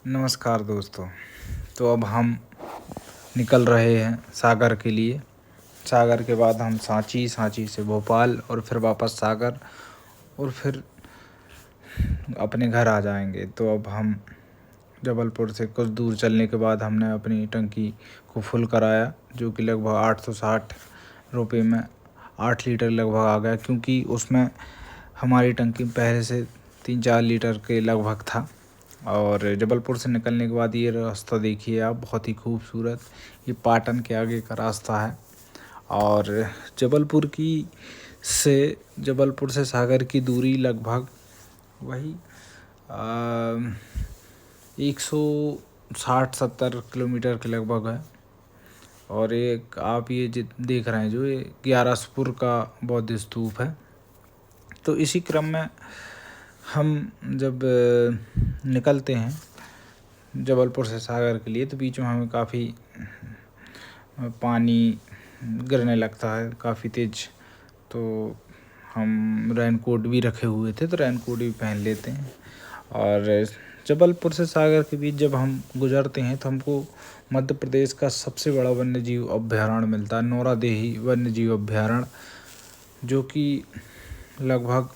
नमस्कार दोस्तों। तो अब हम निकल रहे हैं सागर के लिए। सागर के बाद हम सांची से भोपाल और फिर वापस सागर और फिर अपने घर आ जाएंगे। तो अब हम जबलपुर से कुछ दूर चलने के बाद हमने अपनी टंकी को फुल कराया, जो कि लगभग 860 रुपये में 8 लीटर लगभग आ गया, क्योंकि उसमें हमारी टंकी पहले से 3-4 लीटर के लगभग था। और जबलपुर से निकलने के बाद ये रास्ता देखिए आप, बहुत ही खूबसूरत। ये पाटन के आगे का रास्ता है। और जबलपुर से सागर की दूरी लगभग वही 160-70 किलोमीटर के लगभग है। और एक आप ये देख रहे हैं जो ये ग्यारसपुर का बौद्ध स्तूप है। तो इसी क्रम में हम जब निकलते हैं जबलपुर से सागर के लिए, तो बीच में हमें काफ़ी पानी गिरने लगता है काफ़ी तेज़। तो हम रेनकोट भी रखे हुए थे, तो रेनकोट भी पहन लेते हैं। और जबलपुर से सागर के बीच जब हम गुजरते हैं तो हमको मध्य प्रदेश का सबसे बड़ा वन्य जीव अभ्यारण्य मिलता है, नौरादेही वन्य जीव अभ्यारण्य, जो कि लगभग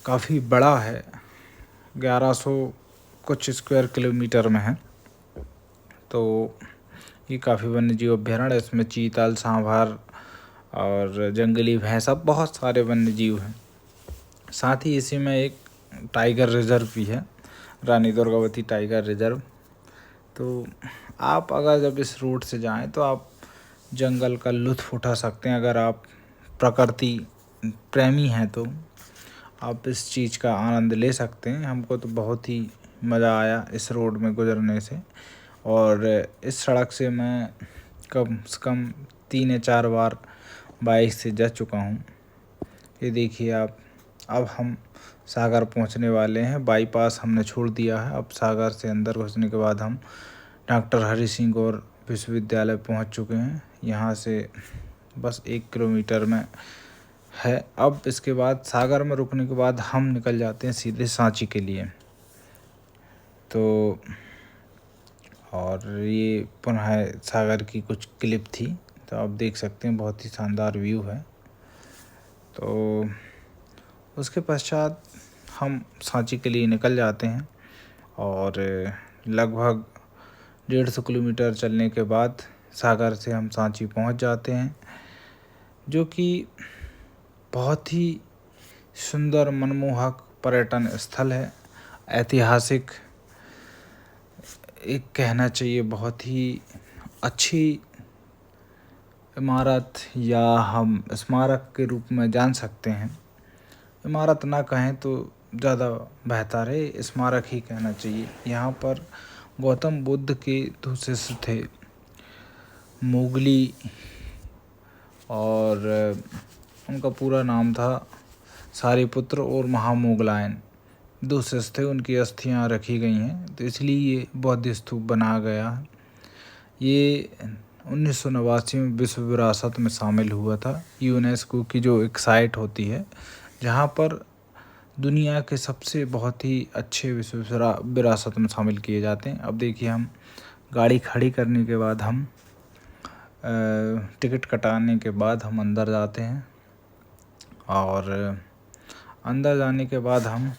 काफ़ी बड़ा है, 1100 कुछ स्क्वायर किलोमीटर में है। तो ये काफ़ी वन्य जीव अभ्यारण्य, इसमें चीतल, सांभर और जंगली भैंसा, बहुत सारे वन्य जीव हैं। साथ ही इसी में एक टाइगर रिजर्व भी है, रानी दुर्गावती टाइगर रिजर्व। तो आप अगर जब इस रूट से जाएं तो आप जंगल का लुत्फ़ उठा सकते हैं। अगर आप प्रकृति प्रेमी हैं तो आप इस चीज़ का आनंद ले सकते हैं। हमको तो बहुत ही मज़ा आया इस रोड में गुजरने से। और इस सड़क से मैं कम से कम 3 या 4 बार बाइक से जा चुका हूँ। ये देखिए आप, अब हम सागर पहुँचने वाले हैं। बाईपास हमने छोड़ दिया है। अब सागर से अंदर घुसने के बाद हम डॉक्टर हरि सिंह गौर विश्वविद्यालय पहुँच चुके हैं। यहाँ से बस 1 किलोमीटर में है। अब इसके बाद सागर में रुकने के बाद हम निकल जाते हैं सीधे सांची के लिए। तो और ये पुनः सागर की कुछ क्लिप थी, तो आप देख सकते हैं, बहुत ही शानदार व्यू है। तो उसके पश्चात हम सांची के लिए निकल जाते हैं और लगभग 150 किलोमीटर चलने के बाद सागर से हम सांची पहुंच जाते हैं, जो कि बहुत ही सुंदर मनमोहक पर्यटन स्थल है। ऐतिहासिक, एक कहना चाहिए बहुत ही अच्छी इमारत, या हम स्मारक के रूप में जान सकते हैं। इमारत ना कहें तो ज़्यादा बेहतर है, स्मारक ही कहना चाहिए। यहाँ पर गौतम बुद्ध के 2 शिष्य थे, मोगली, और उनका पूरा नाम था सारिपुत्र और महामोगलायन। 2 शिष्य थे, उनकी अस्थियाँ रखी गई हैं, तो इसलिए ये बौद्ध स्तूप बनाया गया है। ये 1989 में विश्व विरासत में शामिल हुआ था, यूनेस्को की जो एक साइट होती है जहाँ पर दुनिया के सबसे बहुत ही अच्छे विश्व विरासत में शामिल किए जाते हैं। अब देखिए, हम गाड़ी खड़ी करने के बाद हम टिकट कटाने के बाद हम अंदर जाते हैं। और अंदर जाने के बाद हम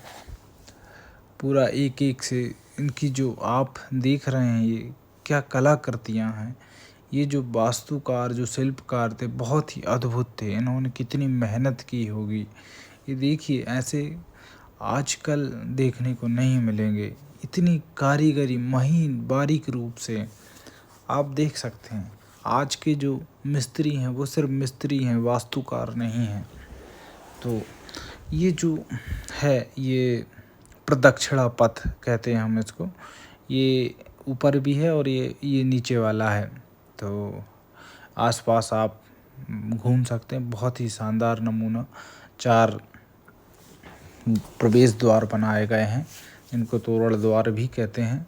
पूरा एक एक से, इनकी जो आप देख रहे हैं ये क्या कलाकृतियाँ हैं, ये जो वास्तुकार, जो शिल्पकार थे, बहुत ही अद्भुत थे। इन्होंने कितनी मेहनत की होगी। ये देखिए, ऐसे आजकल देखने को नहीं मिलेंगे। इतनी कारीगरी, महीन बारीक रूप से आप देख सकते हैं। आज के जो मिस्त्री हैं वो सिर्फ मिस्त्री हैं, वास्तुकार नहीं हैं। तो ये जो है, ये प्रदक्षिणा पथ कहते हैं हम इसको। ये ऊपर भी है और ये नीचे वाला है। तो आसपास आप घूम सकते हैं। बहुत ही शानदार नमूना 4 प्रवेश द्वार बनाए गए हैं, इनको तोरण द्वार भी कहते हैं।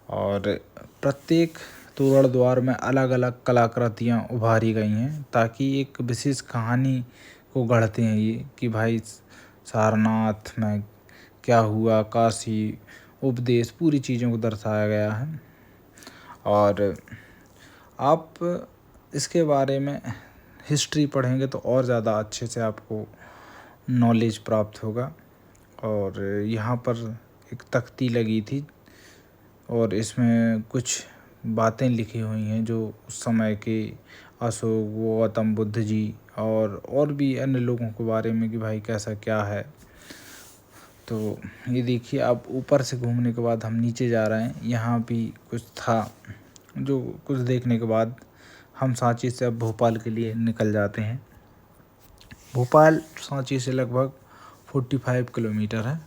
और प्रत्येक तोरण द्वार में अलग अलग कलाकृतियाँ उभारी गई हैं, ताकि एक विशेष कहानी को गढ़ते हैं ये, कि भाई सारनाथ में क्या हुआ, काशी उपदेश पूरी चीज़ों को दर्शाया गया है। और आप इसके बारे में हिस्ट्री पढ़ेंगे तो और ज़्यादा अच्छे से आपको नॉलेज प्राप्त होगा। और यहाँ पर एक तख्ती लगी थी और इसमें कुछ बातें लिखी हुई हैं जो उस समय के अशोक, गौतम बुद्ध जी और भी अन्य लोगों के बारे में कि भाई कैसा क्या है। तो ये देखिए, आप ऊपर से घूमने के बाद हम नीचे जा रहे हैं। यहाँ भी कुछ था जो कुछ देखने के बाद हम सांची से अब भोपाल के लिए निकल जाते हैं। भोपाल सांची से लगभग 45 किलोमीटर है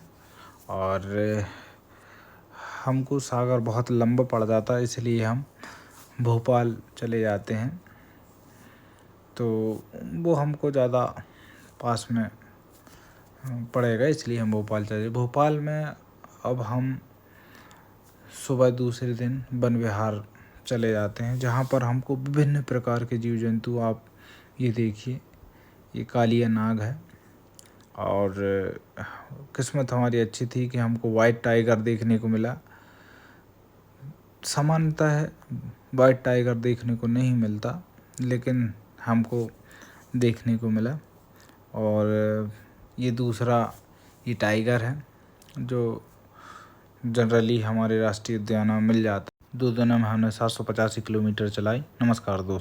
और हमको सागर बहुत लंबा पड़ जाता है, इसलिए हम भोपाल चले जाते हैं। तो वो हमको ज़्यादा पास में पड़ेगा, इसलिए हम भोपाल चले। भोपाल में अब हम सुबह दूसरे दिन वन विहार चले जाते हैं, जहाँ पर हमको विभिन्न प्रकार के जीव जंतु, आप ये देखिए, ये कालिया नाग है। और किस्मत हमारी अच्छी थी कि हमको वाइट टाइगर देखने को मिला। सामान्यतः है वाइट टाइगर देखने को नहीं मिलता, लेकिन हमको देखने को मिला। और ये दूसरा ये टाइगर है जो जनरली हमारे राष्ट्रीय उद्यानों में मिल जाता है। 2 दिनों में हमने 785 किलोमीटर चलाई। नमस्कार दोस्तों।